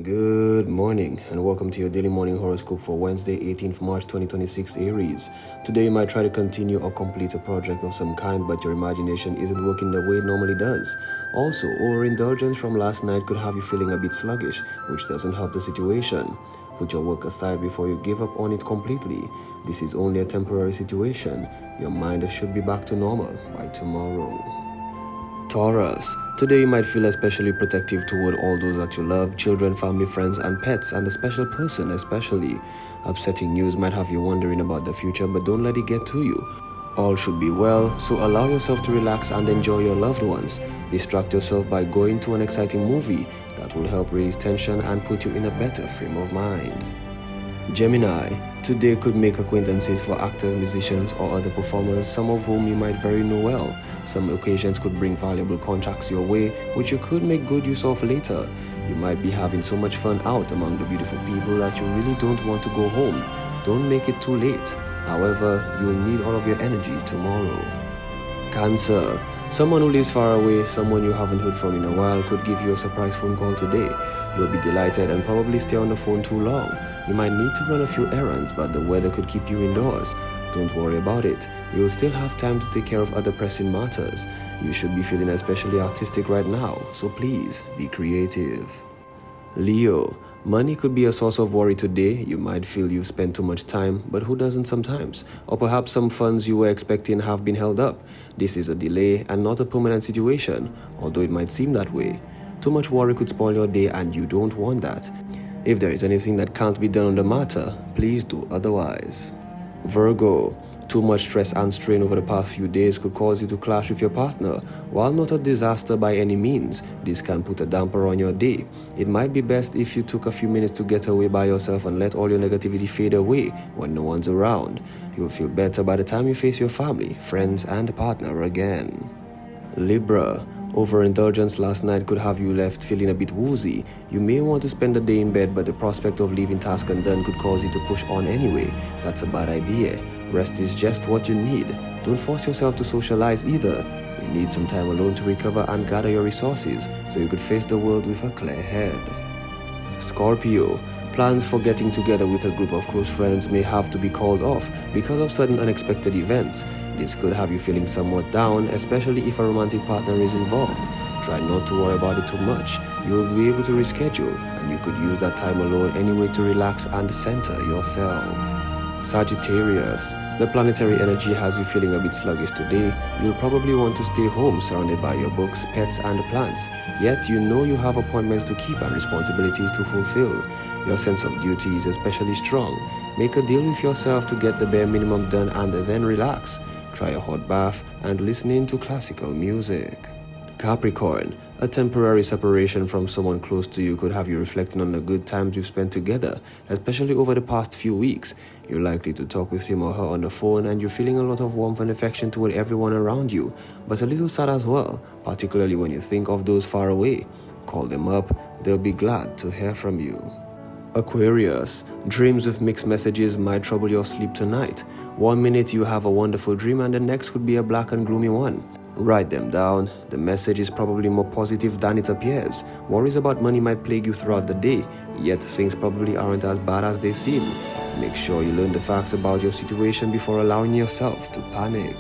Good morning and welcome to your daily morning horoscope for Wednesday, 18th March 2026 Aries. Today you might try to continue or complete a project of some kind, but your imagination isn't working the way it normally does. Also, overindulgence from last night could have you feeling a bit sluggish, which doesn't help the situation. Put your work aside before you give up on it completely. This is only a temporary situation. Your mind should be back to normal by tomorrow. Taurus, today you might feel especially protective toward all those that you love, children, family, friends, and pets, and a special person especially. Upsetting news might have you wondering about the future, but don't let it get to you. All should be well, so allow yourself to relax and enjoy your loved ones. Distract yourself by going to an exciting movie that will help release tension and put you in a better frame of mind. Gemini, today could make acquaintances for actors, musicians, or other performers, some of whom you might very know well. Some occasions could bring valuable contacts your way, which you could make good use of later. You might be having so much fun out among the beautiful people that you really don't want to go home. Don't make it too late. However, you'll need all of your energy tomorrow. Cancer, someone who lives far away, someone you haven't heard from in a while could give you a surprise phone call today. You'll be delighted and probably stay on the phone too long. You might need to run a few errands, but the weather could keep you indoors. Don't worry about it. You'll still have time to take care of other pressing matters. You should be feeling especially artistic right now, so please be creative. Leo, money could be a source of worry today. You might feel you've spent too much time, but who doesn't sometimes? Or perhaps some funds you were expecting have been held up. This is a delay and not a permanent situation, although it might seem that way. Too much worry could spoil your day and you don't want that. If there is anything that can't be done on the matter, please do otherwise. Virgo, too much stress and strain over the past few days could cause you to clash with your partner. While not a disaster by any means, this can put a damper on your day. It might be best if you took a few minutes to get away by yourself and let all your negativity fade away when no one's around. You'll feel better by the time you face your family, friends, and partner again. Libra, overindulgence last night could have you left feeling a bit woozy. You may want to spend the day in bed, but the prospect of leaving task undone could cause you to push on anyway. That's a bad idea. Rest is just what you need. Don't force yourself to socialize either. You need some time alone to recover and gather your resources so you could face the world with a clear head. Scorpio, plans for getting together with a group of close friends may have to be called off because of sudden unexpected events. This could have you feeling somewhat down, especially if a romantic partner is involved. Try not to worry about it too much. You'll be able to reschedule, and you could use that time alone anyway to relax and center yourself. Sagittarius, the planetary energy has you feeling a bit sluggish today. You'll probably want to stay home surrounded by your books, pets, and plants. Yet you know you have appointments to keep and responsibilities to fulfill. Your sense of duty is especially strong. Make a deal with yourself to get the bare minimum done and then relax. Try a hot bath and listening to classical music. Capricorn, a temporary separation from someone close to you could have you reflecting on the good times you've spent together, especially over the past few weeks. You're likely to talk with him or her on the phone and you're feeling a lot of warmth and affection toward everyone around you, but a little sad as well, particularly when you think of those far away. Call them up, they'll be glad to hear from you. Aquarius, dreams with mixed messages might trouble your sleep tonight. One minute you have a wonderful dream and the next could be a black and gloomy one. Write them down. The message is probably more positive than it appears. Worries about money might plague you throughout the day, yet things probably aren't as bad as they seem. Make sure you learn the facts about your situation before allowing yourself to panic.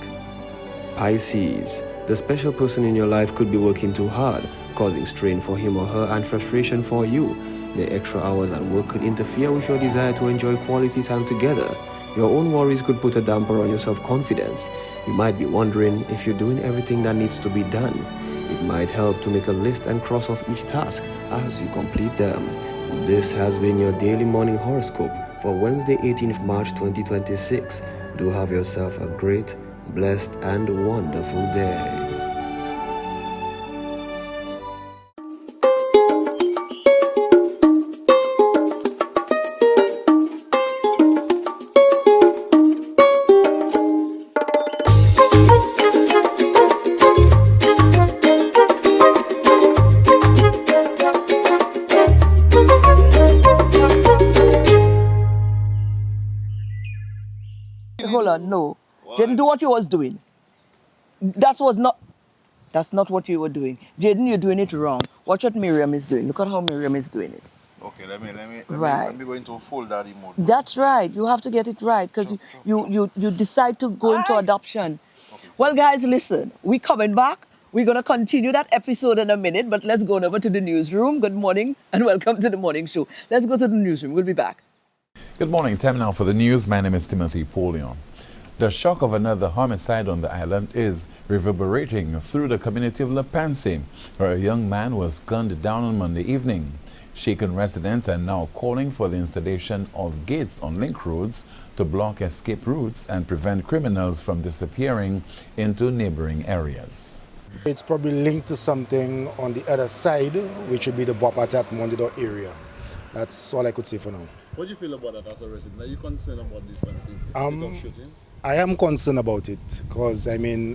Pisces, the special person in your life could be working too hard, causing strain for him or her and frustration for you. The extra hours at work could interfere with your desire to enjoy quality time together. Your own worries could put a damper on your self-confidence. You might be wondering if you're doing everything that needs to be done. It might help to make a list and cross off each task as you complete them. This has been your daily morning horoscope for Wednesday, 18th March 2026. Do have yourself a great, blessed, and wonderful day. Hold on, no. Jaden, do what you was doing. That's not what you were doing. Jaden, you're doing it wrong. Watch what Miriam is doing. Look at how Miriam is doing it. Okay, let Right. me go into full daddy mode. That's right. You have to get it right because Chop, you decide to go into adoption. Okay, Well, guys, listen. We coming back. We're gonna continue that episode in a minute, but let's go over to the newsroom. Good morning and welcome to the morning show. Let's go to the newsroom. We'll be back. Good morning. Time now for the news. My name is Timothy Paulion. The shock of another homicide on the island is reverberating through the community of La Panse, where a young man was gunned down on Monday evening. Shaken residents are now calling for the installation of gates on link roads to block escape routes and prevent criminals from disappearing into neighboring areas. It's probably linked to something on the other side, which would be the Bopatat Mondido area. That's all I could say for now. what do you feel about that as a resident? Are you concerned about this shooting? I am concerned about it because, I mean,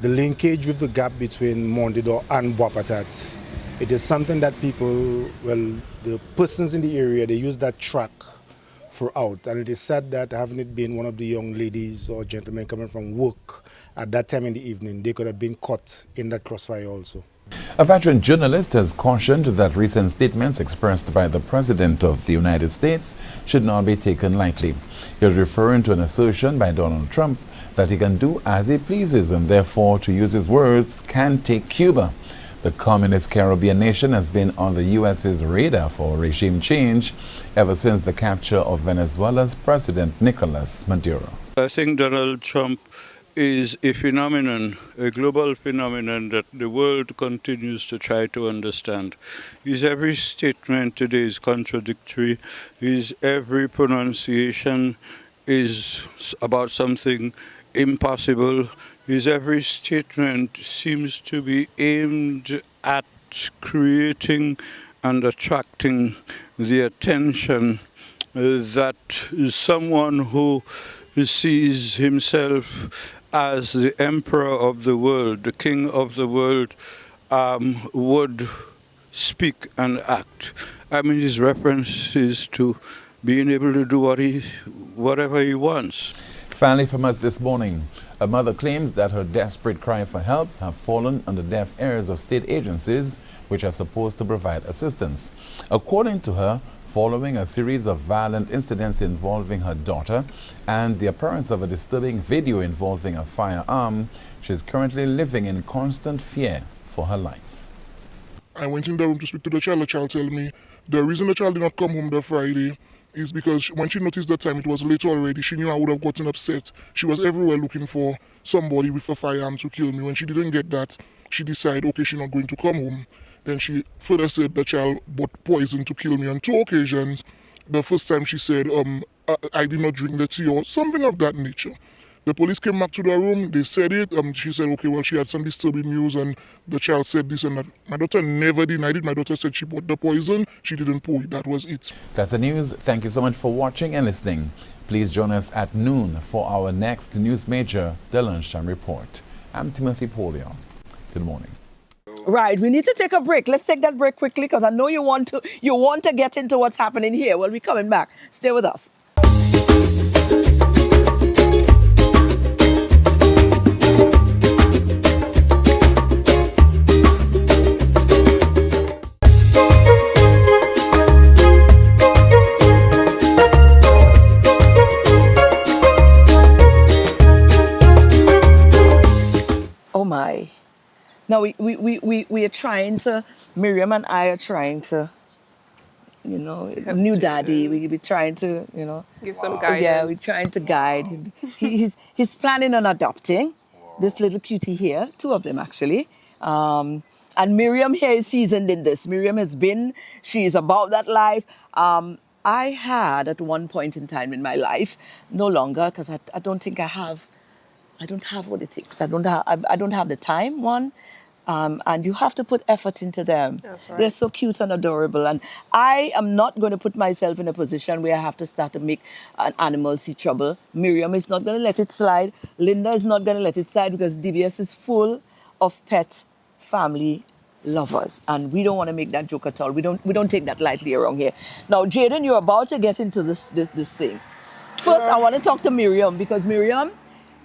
the linkage with the gap between Mondido and Bopatat, it is something that people, well, the persons in the area, they use that track throughout. And it is sad that having it been one of the young ladies or gentlemen coming from work at that time in the evening, they could have been caught in that crossfire also. A veteran journalist has cautioned that recent statements expressed by the President of the United States should not be taken lightly. He is referring to an assertion by Donald Trump that he can do as he pleases and therefore, to use his words, can take Cuba. The communist Caribbean nation has been on the U.S.'s radar for regime change ever since the capture of Venezuela's President Nicolas Maduro. I think Donald Trump is a phenomenon, a global phenomenon that the world continues to try to understand. His every statement today is contradictory. His every pronunciation is about something impossible. His every statement seems to be aimed at creating and attracting the attention that someone who sees himself as the emperor of the world, the king of the world, would speak and act. I mean, his references to being able to do whatever he wants. Finally, from us this morning, a mother claims that her desperate cry for help have fallen on the deaf ears of state agencies which are supposed to provide assistance. According to her, following a series of violent incidents involving her daughter and the appearance of a disturbing video involving a firearm, she is currently living in constant fear for her life. I went in the room to speak to the child. The child told me the reason the child did not come home that Friday is because when she noticed the time, it was late already. She knew I would have gotten upset. She was everywhere looking for somebody with a firearm to kill me. When she didn't get that, she decided, okay, she's not going to come home. Then she further said the child bought poison to kill me on 2 occasions. The first time she said, I did not drink the tea or something of that nature. The police came back to the room, they said it, she said, okay, well, she had some disturbing news and the child said this and that. My daughter never denied it. My daughter said she bought the poison, she didn't pour it, that was it. That's the news. Thank you so much for watching and listening. Please join us at noon for our next news major, the Lunchtime Report. I'm Timothy Paulion. Good morning. Right, we need to take a break. Let's take that break quickly because I know you want to get into what's happening here. Well, we're coming back. Stay with us. Oh my. Now we are trying to, Miriam and I are trying to, new daddy, we be trying to, Give some guidance. yeah, we're trying to guide. He's planning on adopting this little cutie here, 2 of them actually. And Miriam here is seasoned in this. Miriam she's about that life. I had at one point in time in my life, no longer, because I don't think I don't have what it takes. I don't have the time, one. And you have to put effort into them. That's right. They're so cute and adorable. And I am not going to put myself in a position where I have to start to make an animal see trouble. Miriam is not going to let it slide. Linda is not going to let it slide because DBS is full of pet family lovers. And we don't want to make that joke at all. We don't take that lightly around here. Now, Jaden, you're about to get into this thing. First, I want to talk to Miriam because Miriam,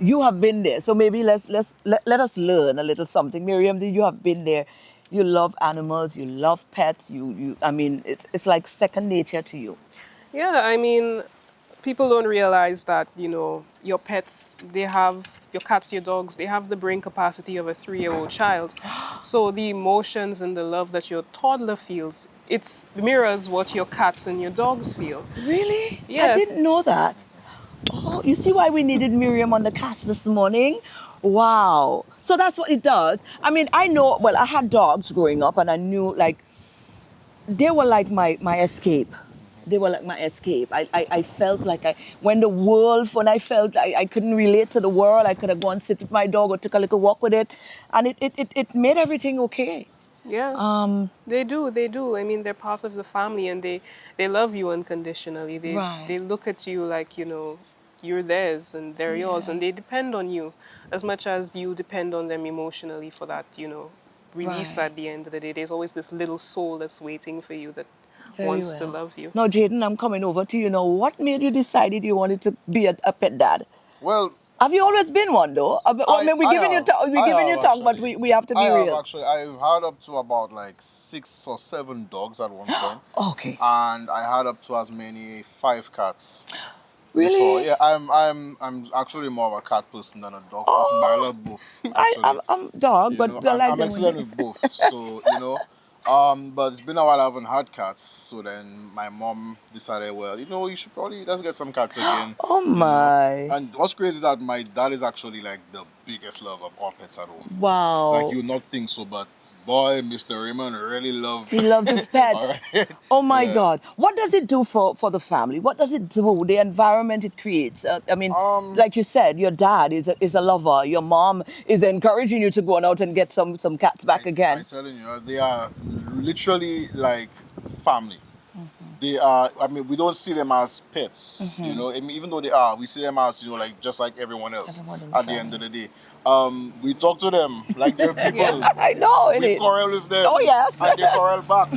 you have been there. So maybe let us learn a little something. Miriam, you have been there. You love animals, you love pets, I mean, it's like second nature to you. Yeah, I mean, people don't realize that, you know, your pets, they have, your cats, your dogs, they have the brain capacity of a 3-year-old child. So the emotions and the love that your toddler feels, it mirrors what your cats and your dogs feel. Really? I Yes. didn't know that. Oh, you see why we needed Miriam on the cast this morning? Wow. So that's what it does. I mean, I know, well, I had dogs growing up and I knew like they were like my escape. They were like my escape. I felt like when I felt I couldn't relate to the world, I could have gone sit with my dog or took a little walk with it. And it made everything okay. Yeah. They do, they do. I mean, they're part of the family and they love you unconditionally. Right. They look at you like, you know, you're theirs and they're yours and they depend on you as much as you depend on them emotionally for that, you know, release Right. at the end of the day. There's always this little soul that's waiting for you that Very wants to well. love you. Now, Jaden, I'm coming over to you now. What made you decided you wanted to be a pet dad? Well, Have you always been one though? I mean, we're giving you talk, but we have to I be have real. actually. I've had up to about like 6 or 7 dogs at one point. Okay. And I had up to as many 5 cats. Really? Before. Yeah, I'm actually more of a cat person than a dog person, but I love both. Actually, I'm dog, you but know, I like I'm them. excellent with both. So you know, but it's been a while I haven't had cats. So then my mom decided, well, you know, you should probably let's get some cats again. Oh you know. my. And what's crazy is that my dad is actually like the biggest lover of all pets at home. Wow. Like you would not think so, but boy, Mr. Raymond really loves. He loves his pets. All right. Oh my Yeah. God. What does it do for the family? What does it do? The environment it creates. I mean, like you said, your dad is a lover. Your mom is encouraging you to go on out and get some cats back again. I'm telling you, they are literally like family. They are. I mean, we don't see them as pets. You know, I mean, even though they are, we see them as you know, like just like everyone else. Everyone in the At the end of the day, we talk to them like they're people. I know, We innit? quarrel with them. Oh, yes. And they quarrel back.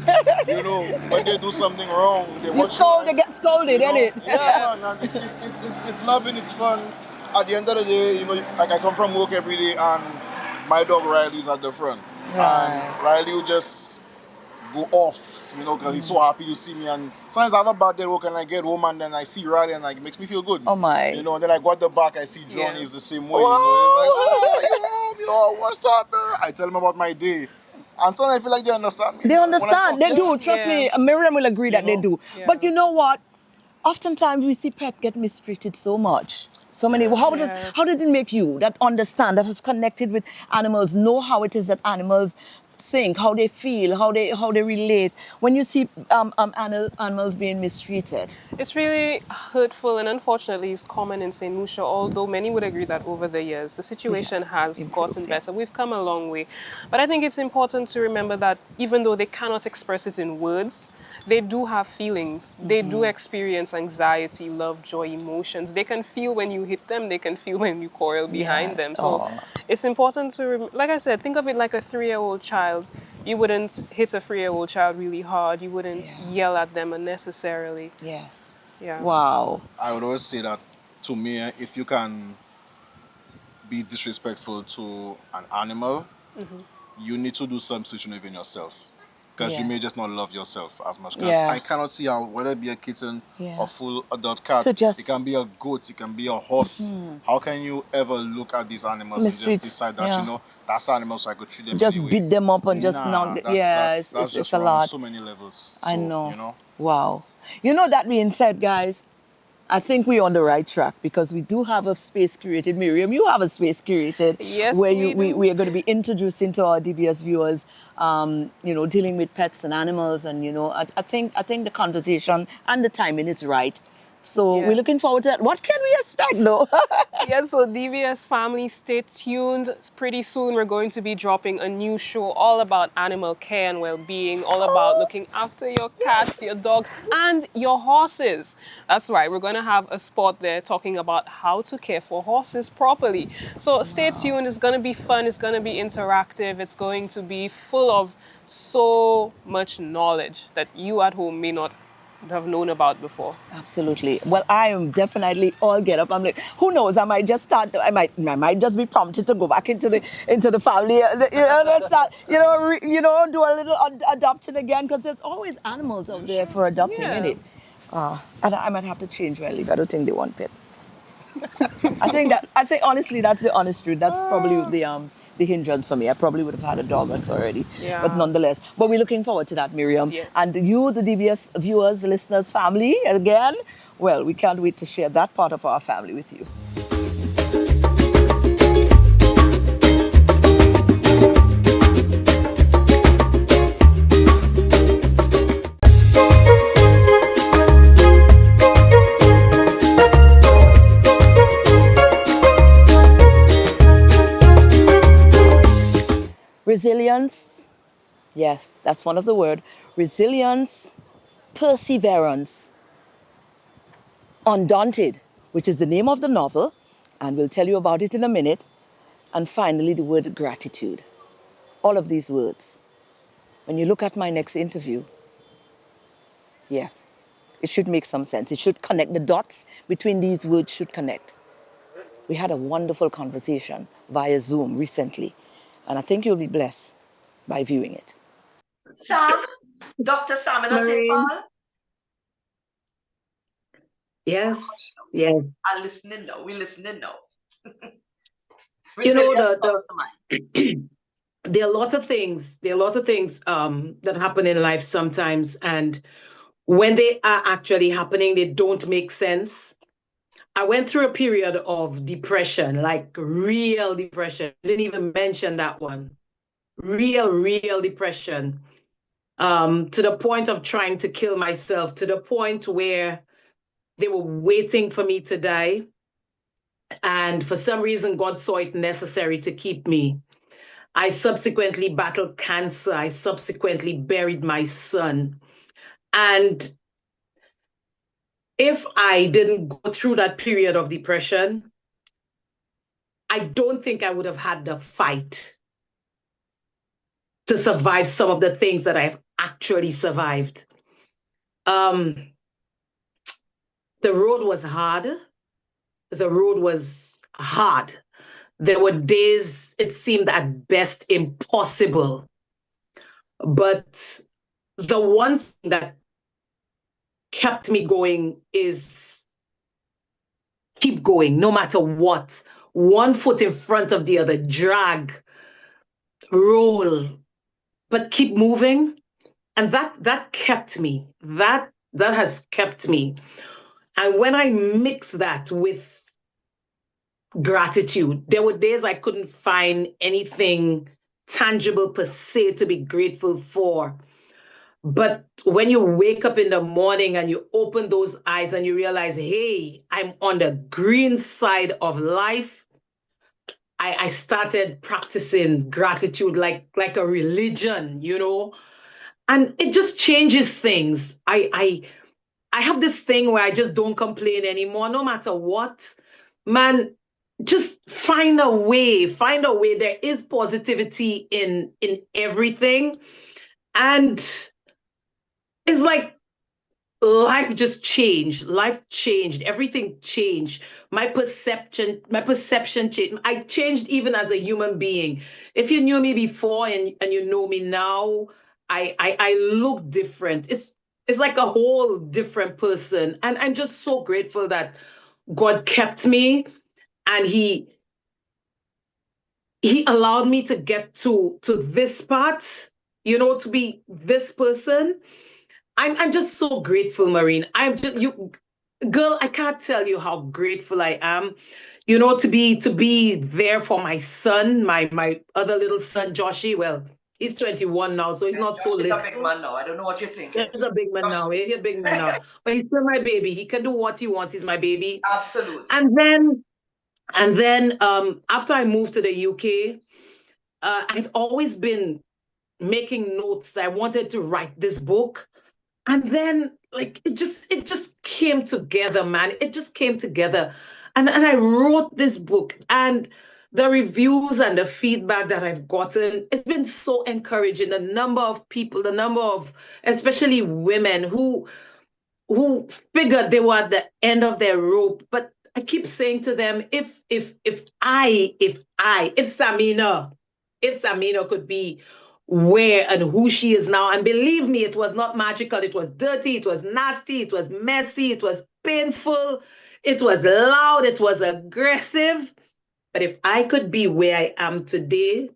You know, when they do something wrong, they You watch scold, they like, get scolded, you know, innit? Yeah, man. And it's loving. It's fun. At the end of the day, you know, like I come from work every day, and my dog Riley's at the front, and Riley will just go off, you know, because he's so happy to see me. And sometimes I have a bad day work and I get home and then I see Riley and like it makes me feel good. Oh my. You know, and then I go at the back, I see Johnny Yeah. is the same way. You know, he's like, oh, you home, yo, what's up, bro? I tell him about my day. And sometimes I feel like they understand me. They When I understand. talk, They do. Trust me. Yeah. Miriam will agree that they know? do. Yeah. But you know what? Oftentimes we see pets get mistreated so much. So many. Yeah. How did it make you that understand that is connected with animals, know how it is that animals think, how they feel, how they relate when you see animals being mistreated? It's really hurtful and unfortunately it's common in St. Lucia, although many would agree that over the years the situation has gotten better. We've come a long way. But I think it's important to remember that even though they cannot express it in words, they do have feelings. They do experience anxiety, love, joy, emotions. They can feel when you hit them. They can feel when you quarrel behind Yes. them. So it's important to, like I said, think of it like a 3-year-old child. You wouldn't hit a 3-year-old child really hard. You wouldn't yell at them unnecessarily. Yes. Yeah. Wow. I would always say that to me, if you can be disrespectful to an animal, you need to do some switching within yourself. Because you Yeah. may just not love yourself as much. Because Yeah. I cannot see how, whether it be a kitten Yeah. or full adult cat, To just- it can be a goat, it can be a horse. How can you ever look at these animals and Mistreat, just decide that, yeah. you know, that's animal, so I could treat them Just anyway? beat them up and just Nah, knock. that's It's just a wrong on lot. so many levels. I So, know. You know? Wow. You know, that being said, guys, I think we're on the right track because we do have a space created. Miriam, you have a space created Yes, where we do. we are going to be introducing to our DBS viewers, you know, dealing with pets and animals. And, you know, I think the conversation and the timing is right. So Yeah. we're looking forward to that. What can we expect, though? Yeah, so DVS family, stay tuned. Pretty soon we're going to be dropping a new show all about animal care and well-being, all about looking after your cats, your dogs, and your horses. That's right, we're going to have a spot there talking about how to care for horses properly. So stay tuned. It's going to be fun. It's going to be interactive. It's going to be full of so much knowledge that you at home may not have known about before. Absolutely. Well, I am definitely all get up. I'm like, who knows? I might just start. I might just be prompted to go back into the family. And start. Do a little adopting again because there's always animals out there for adopting, Yeah. in it. And I might have to change my leave. I don't think they want pet. I think honestly that's the honest truth. That's probably the hindrance for me. I probably would have had a dog us already. Yeah. But nonetheless. But we're looking forward to that, Miriam. Yes. And you, the DBS viewers, the listeners, family, again, well, we can't wait to share that part of our family with you. Resilience, yes, that's one of the words. Resilience, perseverance, undaunted, which is the name of the novel, and we'll tell you about it in a minute. And finally, the word gratitude. All of these words. When you look at my next interview, yeah, it should make some sense. It should connect. The dots between these words should connect. We had a wonderful conversation via Zoom recently, and I think you'll be blessed by viewing it. Sam, Dr. Samina Cepal. Yes, yes. I'm listening now. We're listening now. You know, there are a lot of things. There are a lot of things that happen in life sometimes, and when they are actually happening, they don't make sense. I went through a period of depression, like real depression. I didn't even mention that one. Real depression. To the point of trying to kill myself, to the point where they were waiting for me to die. And for some reason, God saw it necessary to keep me. I subsequently battled cancer. I subsequently buried my son. And if I didn't go through that period of depression, I don't think I would have had the fight to survive some of the things that I've actually survived. The road was hard. The road was hard. There were days it seemed at best impossible. But the one thing that kept me going is keep going, no matter what. One foot in front of the other, drag, roll, but keep moving. And that kept me. That has kept me. And when I mix that with gratitude, there were days I couldn't find anything tangible per se to be grateful for. But when you wake up in the morning and you open those eyes and you realize, hey, I'm on the green side of life, I started practicing gratitude like a religion, you know, and it just changes things. I have this thing where I just don't complain anymore, no matter what. Man, just find a way. There is positivity in everything. And it's like life just changed. Life changed. Everything changed. My perception changed. I changed even as a human being. If you knew me before and you know me now, I look different. It's like a whole different person. And I'm just so grateful that God kept me and he allowed me to get to this spot, you know, to be this person. I'm just so grateful, Maureen. Girl, I can't tell you how grateful I am, you know, to be there for my son, my other little son, Joshi. Well, he's 21 now, so he's not so little. He's a big man now. I don't know what you're thinking. He's a big man now. He's a big man now. But he's still my baby. He can do what he wants. He's my baby. Absolutely. And then after I moved to the UK, I'd always been making notes that I wanted to write this book. And then like it just came together, man. It just came together. And I wrote this book, and the reviews and the feedback that I've gotten, it's been so encouraging. The number of people, the number of especially women who who figured they were at the end of their rope. But I keep saying to them, if Samina could be where and who she is now, and believe me, it was not magical. It was dirty, it was nasty, it was messy, it was painful, it was loud, it was aggressive. But if I could be where I am today,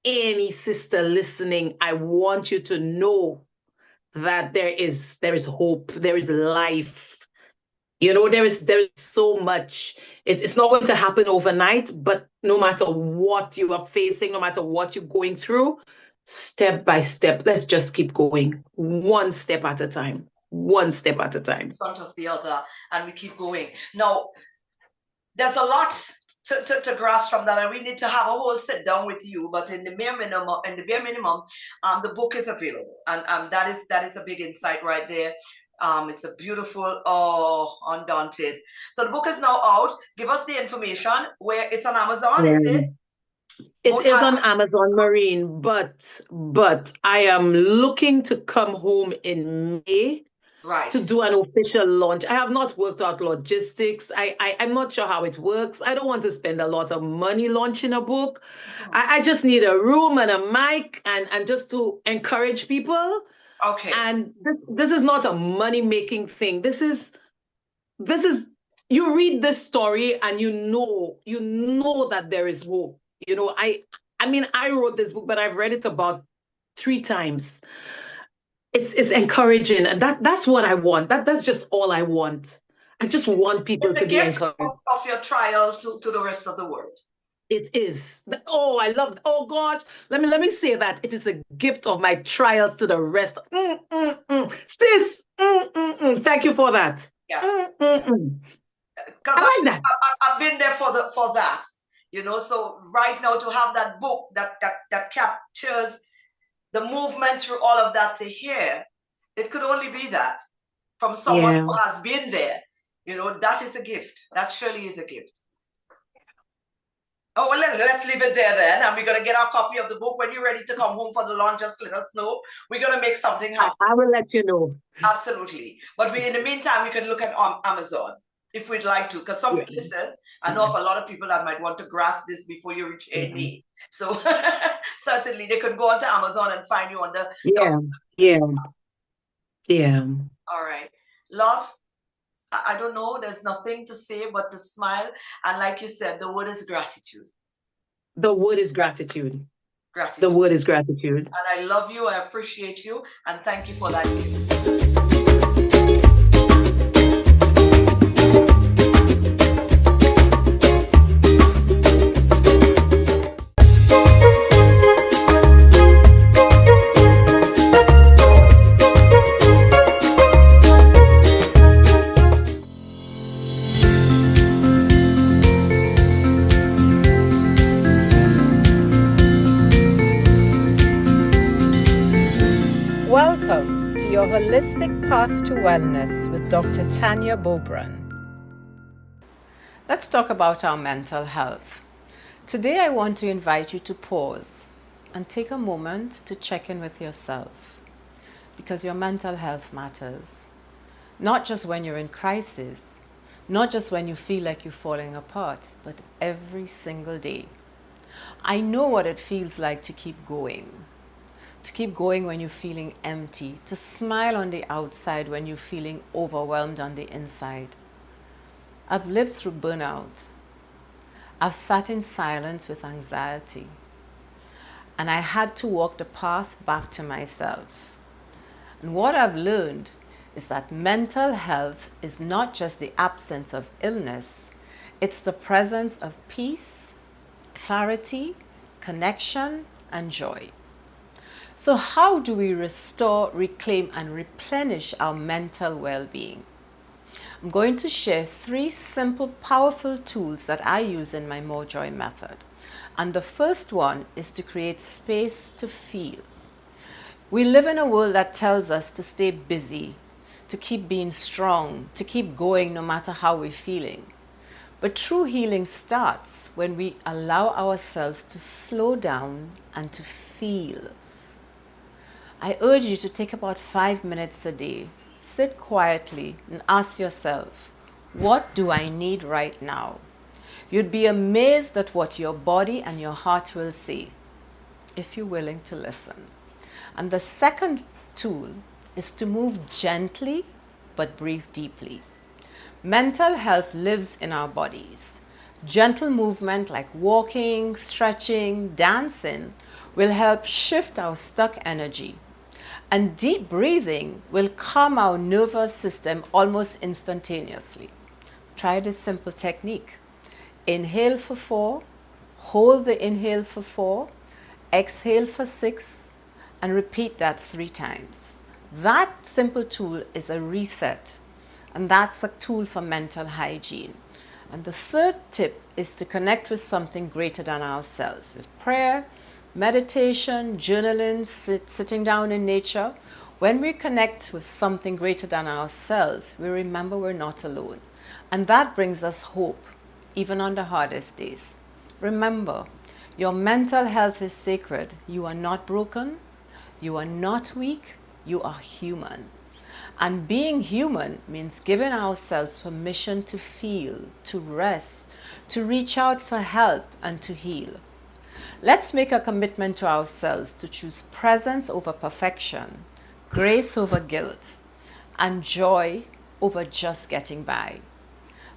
any sister listening, I want you to know that there is hope, there is life. You know, there is so much. It's not going to happen overnight, but no matter what you are facing, no matter what you're going through, step by step, let's just keep going, one step at a time, one step at a time. In front of the other, and we keep going. Now, there's a lot to grasp from that, and we need to have a whole sit down with you. But in the bare minimum, the book is available, and that is a big insight right there. It's a beautiful, Undaunted. So the book is now out. Give us the information. Where it's on Amazon, is it? It is on Amazon, Marine, but I am looking to come home in May. Right. To do an official launch. I have not worked out logistics. I'm not sure how it works. I don't want to spend a lot of money launching a book. I just need a room and a mic and just to encourage people. Okay. And this is not a money-making thing. This is you read this story and you know that there is hope. You know, I mean, I wrote this book, but I've read it about 3 times. It's encouraging, and that's what I want. That's just all I want. I just want people to be encouraged. Of your trial to the rest of the world. It is. Oh, I love. Oh gosh, let me say that it is a gift of my trials to the rest. Sis, thank you for that. Yeah. Because I like that. I've been there for that. You know, so right now to have that book that captures the movement through all of that to here, it could only be that from someone who has been there. You know, that is a gift. That surely is a gift. Oh, well, let's leave it there then. And we're going to get our copy of the book. When you're ready to come home for the launch, just let us know. We're going to make something happen. I will let you know. Absolutely. But in the meantime, we can look at Amazon if we'd like to. Because some people, listen, I know of a lot of people that might want to grasp this before you reach me. So certainly they could go onto Amazon and find you on the... Yeah. All right. Love, I don't know. There's nothing to say but to smile. And like you said, the word is gratitude. The word is gratitude. Gratitude. The word is gratitude. And I love you. I appreciate you. And thank you for that gift. Welcome to your Holistic Path to Wellness with Dr. Tanya Bobran. Let's talk about our mental health. Today I want to invite you to pause and take a moment to check in with yourself, because your mental health matters. Not just when you're in crisis, not just when you feel like you're falling apart, but every single day. I know what it feels like to keep going. To keep going when you're feeling empty, to smile on the outside when you're feeling overwhelmed on the inside. I've lived through burnout. I've sat in silence with anxiety. And I had to walk the path back to myself. And what I've learned is that mental health is not just the absence of illness, it's the presence of peace, clarity, connection, and joy. So how do we restore, reclaim, and replenish our mental well-being? I'm going to share 3 simple, powerful tools that I use in my More Joy method. And the first one is to create space to feel. We live in a world that tells us to stay busy, to keep being strong, to keep going no matter how we're feeling. But true healing starts when we allow ourselves to slow down and to feel. I urge you to take about 5 minutes a day. sit quietly and ask yourself, what do I need right now? You'd be amazed at what your body and your heart will say if you're willing to listen. And the second tool is to move gently but breathe deeply. Mental health lives in our bodies. Gentle movement like walking, stretching, dancing will help shift our stuck energy. And deep breathing will calm our nervous system almost instantaneously. Try this simple technique. Inhale for 4, hold the inhale for 4, exhale for 6, and repeat that 3 times. That simple tool is a reset, and that's a tool for mental hygiene. And the third tip is to connect with something greater than ourselves, with prayer, meditation, journaling, sitting down in nature. When we connect with something greater than ourselves, we remember we're not alone. And that brings us hope, even on the hardest days. Remember, your mental health is sacred. You are not broken. You are not weak. You are human. And being human means giving ourselves permission to feel, to rest, to reach out for help, and to heal. Let's make a commitment to ourselves to choose presence over perfection, grace over guilt, and joy over just getting by.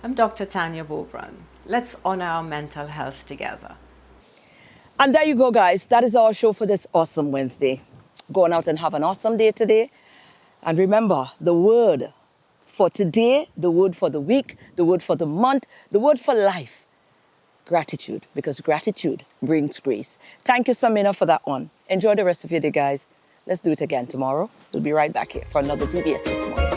I'm Dr. Tanya Bobran. Let's honor our mental health together. And there you go, guys. That is our show for this awesome Wednesday. Go on out and have an awesome day today. And remember, the word for today, the word for the week, the word for the month, the word for life. Gratitude, because gratitude brings grace. Thank you, Samina, for that one. Enjoy the rest of your day, guys. Let's do it again tomorrow. We'll be right back here for another DBS This Morning.